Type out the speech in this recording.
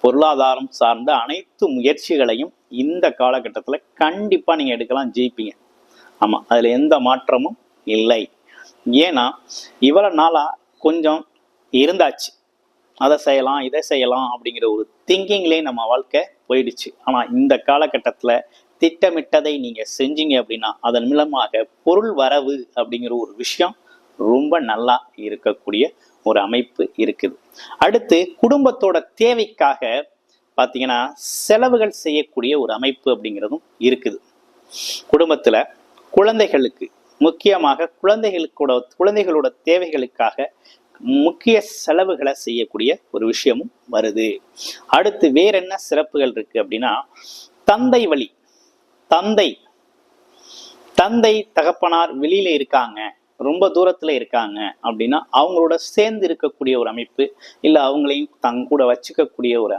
பொருளாதாரம் சார்ந்த அனைத்து முயற்சிகளையும் இந்த காலகட்டத்துல கண்டிப்பா நீங்க எடுக்கலாம், ஜெயிப்பீங்க. ஆமா, அதுல எந்த மாற்றமும் இல்லை. ஏன்னா இவ்வளவு நாளா கொஞ்சம் இருந்தாச்சு, அதை செய்யலாம் இதை செய்யலாம் அப்படிங்கிற ஒரு திங்கிங்லேயே நம்ம வாழ்க்கை போயிடுச்சு. ஆனா இந்த காலகட்டத்துல திட்டமிட்டதை நீங்க செஞ்சீங்க அப்படின்னா அதன் மூலமாக பொருள் வரவு அப்படிங்கிற ஒரு விஷயம் ரொம்ப நல்லா இருக்கக்கூடிய ஒரு அமைப்பு இருக்குது. அடுத்து குடும்பத்தோட தேவைக்காக பார்த்தீங்கன்னா செலவுகள் செய்யக்கூடிய ஒரு அமைப்பு அப்படிங்கிறதும் இருக்குது. குடும்பத்துல குழந்தைகளுக்கு முக்கியமாக குழந்தைகளோட தேவைகளுக்காக முக்கிய செலவுகளை செய்யக்கூடிய ஒரு விஷயமும் வருது. அடுத்து வேற என்ன சிறப்புகள் இருக்கு அப்படின்னா, தந்தை வழி தந்தை தகப்பனார் வெளியில இருக்காங்க, ரொம்ப தூரத்துல இருக்காங்க அப்படின்னா அவங்களோட சேர்ந்து இருக்கக்கூடிய ஒரு அமைப்பு, இல்ல அவங்களையும் தங்க கூட வச்சுக்கக்கூடிய ஒரு